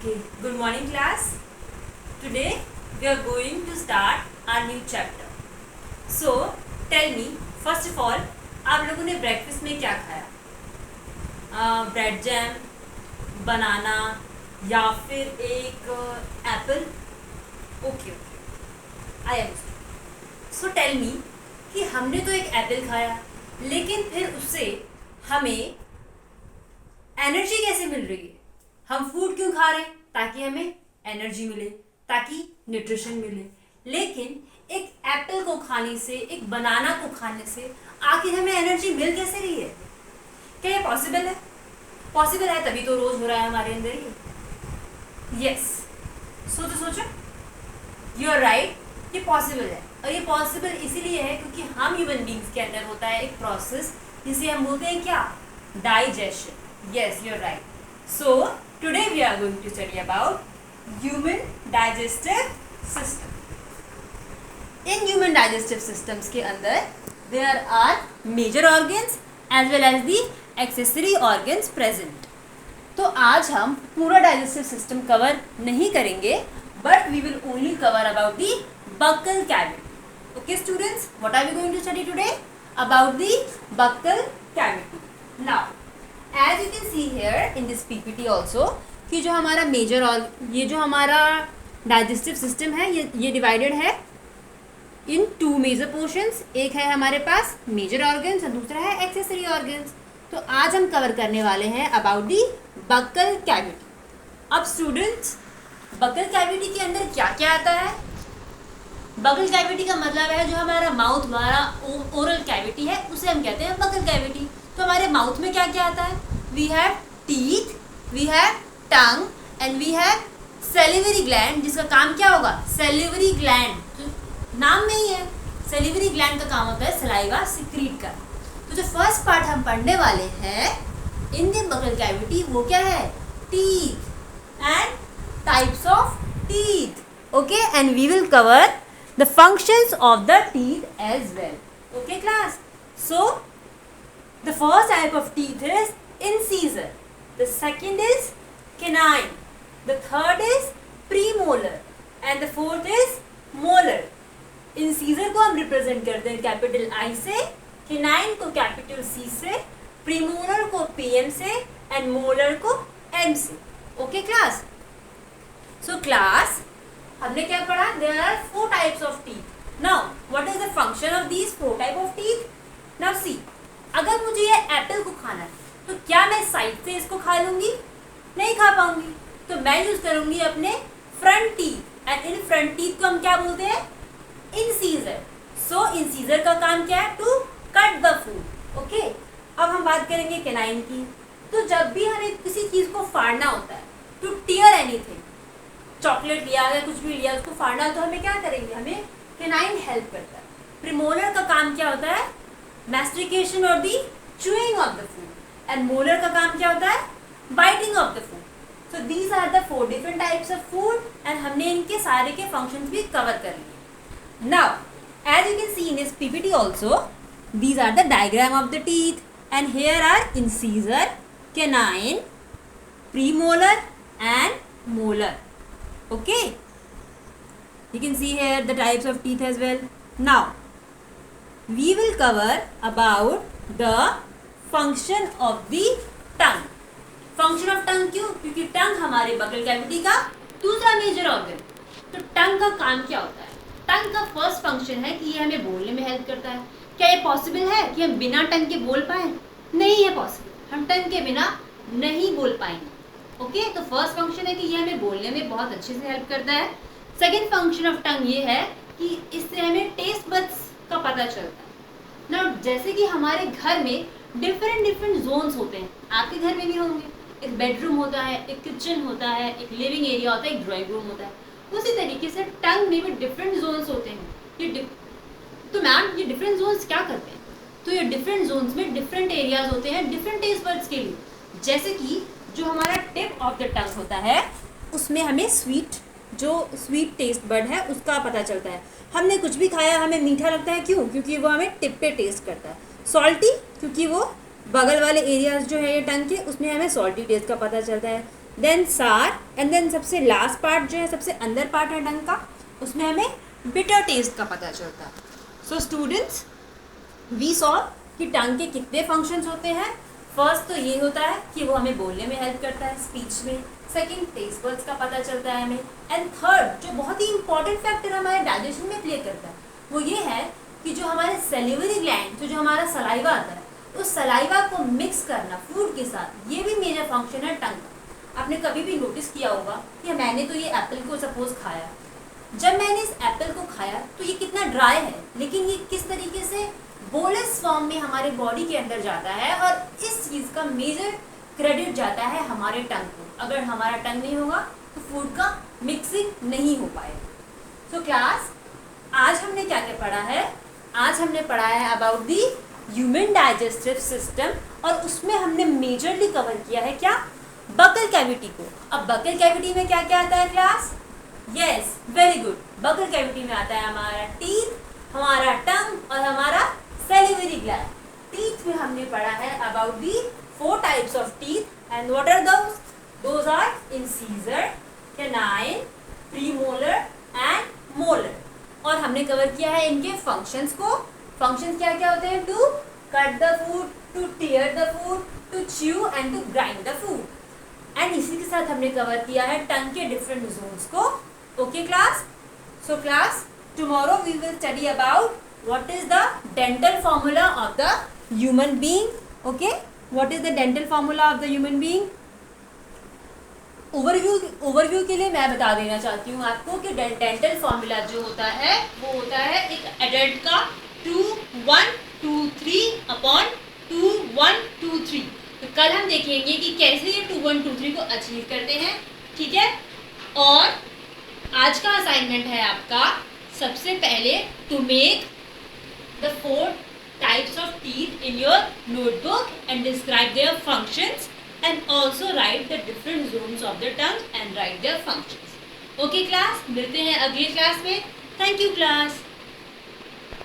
Okay, good morning class. Today we are going to start our new chapter. So tell me, first of all, आप लोगों ने breakfast में क्या खाया? Bread jam, बनाना या फिर एक apple? Okay, I understand. So tell me कि हमने तो एक एप्पल खाया, लेकिन फिर उससे हमें एनर्जी कैसे मिल रही है? हम फूड क्यों खा रहे हैं? ताकि हमें एनर्जी मिले, ताकि न्यूट्रिशन मिले. लेकिन एक एप्पल को खाने से, एक बनाना को खाने से आखिर हमें एनर्जी मिल कैसे रही है? क्या ये पॉसिबल है? पॉसिबल है तभी तो रोज हो रहा है हमारे अंदर ये. यस, सोचो, यू आर राइट, ये पॉसिबल है. और ये पॉसिबल इसीलिए है क्योंकि हम ह्यूमन बींग्स के अंदर होता है एक प्रोसेस जिसे हम बोलते हैं क्या? Digestion. Yes, you're right. So today we are going to study about human digestive system. In human digestive systems के अंदर there are major organs as well as the accessory organs present. तो आज हम पूरा digestive system cover नहीं करेंगे, but we will only cover about the buccal cavity. Okay students, what are we going to study today? About the buccal cavity. Now as you can see here in this PPT also कि जो हमारा major और ये जो हमारा digestive system है ये divided है इन टू मेजर पोर्शंस. एक है हमारे पास मेजर ऑर्गन्स और दूसरा है एक्सेसरी ऑर्गन्स. तो आज हम कवर करने वाले हैं अबाउट दी बक्कल कैविटी. अब स्टूडेंट्स, बक्कल कैविटी के अंदर क्या क्या आता है? बक्कल कैविटी का मतलब है जो हमारा माउथ, हमारा ओरल कैविटी है, उसे हम कहते हैं बक्कल कैविटी. तो हमारे माउथ में क्या क्या आता है? We have teeth, we have tongue and we have salivary gland, जिसका काम क्या होगा? Salivary gland. तो नाम में ही है, सेलिवरी ग्लैंड का काम होता है सलाइवा सिक्रीट का. तो जो फर्स्ट पार्ट हम पढ़ने वाले हैं इन द बक्कल कैविटी वो क्या है? Teeth and types of teeth. Okay, and we will cover the functions of the teeth as well. Okay class. So the first type of teeth is incisor, the second is canine, the third is premolar and the fourth is molar. incisor को हम represent करते हैं capital I से, canine को capital C से, premolar को PM से and molar को M से. Okay class? So class, हमने क्या पढ़ा? There are four types of teeth. Now what is the function of these four type of teeth? Now see, अगर मुझे ये एप्पल को खाना है तो क्या मैं साइड से इसको खा लूंगी? नहीं खा पाऊंगी. तो मैं यूज करूंगी अपने front teeth and in front teeth को हम क्या बोलते हैं? इंसीजर. सो इंसीजर का काम क्या है? To cut the food. Okay, अब हम बात करेंगे कैनाइन की. तो जब भी हमें किसी चीज को फाड़ना होता है, टू टीयर एनीथिंग, चॉकलेट लिया या कुछ भी लिया उसको फाड़ना हो तो हमें क्या करेंगे? हमें कैनाइन हेल्प करता है. प्रीमोलर का काम क्या होता है? मैस्टिकेशन और the chewing of the food and molar का काम क्या होता है? Biting of the food. So these are the four different types of food and हमने इनके सारे के फंक्शंस भी कवर कर लिए. Now as you can see in this PPT also, these are the diagram of the teeth and here are incisor, canine, premolar and molar. Okay, you can see here the types of teeth as well. Now we will cover about the function of the tongue. function of tongue क्यों? क्योंकि टंग हमारे buccal cavity का दूसरा major organ. तो टंग का काम क्या होता है? टंग का फर्स्ट फंक्शन है कि ये हमें बोलने में हेल्प करता है. क्या ये पॉसिबल है कि हम बिना टंग के बोल पाए? नहीं है पॉसिबल. हम टंग के बिना नहीं बोल पाएंगे. ओके, तो फर्स्ट फंक्शन है कि ये हमें बोलने में बहुत अच्छे से हेल्प करता है. सेकेंड फंक्शन ऑफ टंग ये है कि इससे हमें टेस्ट बड्स का पता चलता है. ना जैसे कि हमारे घर में डिफरेंट जोन्स होते हैं, आपके घर में भी होंगे. एक बेडरूम होता है, एक किचन होता है, एक लिविंग एरिया होता है, एक ड्राइंग रूम होता है. उसी तरीके से टंग में भी डिफरेंट जोन्स होते हैं. तो मैम ये डिफरेंट जोन्स क्या करते हैं? तो ये डिफरेंट जोन्स में डिफरेंट एरियाज होते हैं डिफरेंट टेस्ट बड्स के लिए. जैसे कि जो हमारा टिप ऑफ द टंग होता है उसमें हमें स्वीट टेस्ट बड है उसका पता चलता है. हमने कुछ भी खाया हमें मीठा लगता है. क्यों? क्योंकि वो हमें टिप पे टेस्ट करता है. सॉल्टी, क्योंकि वो बगल वाले एरियाज जो है ये टंग के, उसमें हमें सॉल्टी टेस्ट का पता चलता है. देन सार, एंड देन सबसे लास्ट पार्ट जो है, सबसे अंदर पार्ट है टंग का, उसमें हमें बिटर टेस्ट का पता चलता है. सो स्टूडेंट्स, वी सॉ कि टंग के कितने फंक्शंस होते हैं. फर्स्ट तो ये होता है कि वो हमें बोलने में हेल्प करता है, स्पीच में. सेकंड, टेस्ट बड्स का पता चलता है हमें. एंड थर्ड, जो बहुत ही इंपॉर्टेंट फैक्टर हमारे डाइजेशन में प्ले करता है, वो ये है कि जो हमारे सेलिवरी ग्लैंड, जो हमारा सलाइवा आता है, उस सलाइवा को मिक्स करना फूड के साथ, ये भी मेजर फंक्शन है टंग का. आपने कभी भी नोटिस किया होगा कि मैंने तो ये एप्पल को सपोज खाया, जब मैंने इस एप्पल को खाया तो ये कितना ड्राई है, लेकिन ये किस तरीके से बोलस फॉर्म में हमारे बॉडी के अंदर जाता है, और इस चीज़ का मेजर क्रेडिट जाता है हमारे टंग को. अगर हमारा टंग नहीं होगा तो फूड का मिक्सिंग नहीं हो पाएगा. सो क्लास, आज हमने क्या क्या पढ़ा है? आज हमने पढ़ा है about the human digestive system, और उसमें हमने मेजरली कवर किया है क्या? बकल कैविटी को. अब बकल कैविटी में क्या क्या आता है class? Yes, very good. Buccal cavity में आता है हमारा टीथ, हमारा टंग और हमारा सेलिवरी ग्लैंड. टीथ में हमने पढ़ा है about the 4 types of teeth, and what are those? Those are incisor, canine, premolar and molar. और हमने कवर किया है इनके फंक्शंस को. फंक्शंस क्या क्या होते हैं? To cut the food, to tear the food, to chew and to grind the food. And इसी के साथ हमने कवर किया है टंग के डिफरेंट जोन्स को. Okay class? So class, tomorrow we will study about what is the dental formula of the human being. Okay, what is the dental formula of the human being? Overview के लिए मैं बता देना चाहती हूँ आपको कि डेंटल फॉर्मूला जो होता है वो होता है एक एडल्ट का 2 1 2 3 अपॉन 2 1 2 3. तो कल हम देखेंगे कि कैसे ये 2 1 2 3 को अचीव करते हैं. ठीक है? और आज का असाइनमेंट है आपका, सबसे पहले to make the 4 types of teeth in your notebook and describe their functions, and also write the different zones of the tongue and write their functions. Okay class, मिलते हैं अगली क्लास में. Thank you class.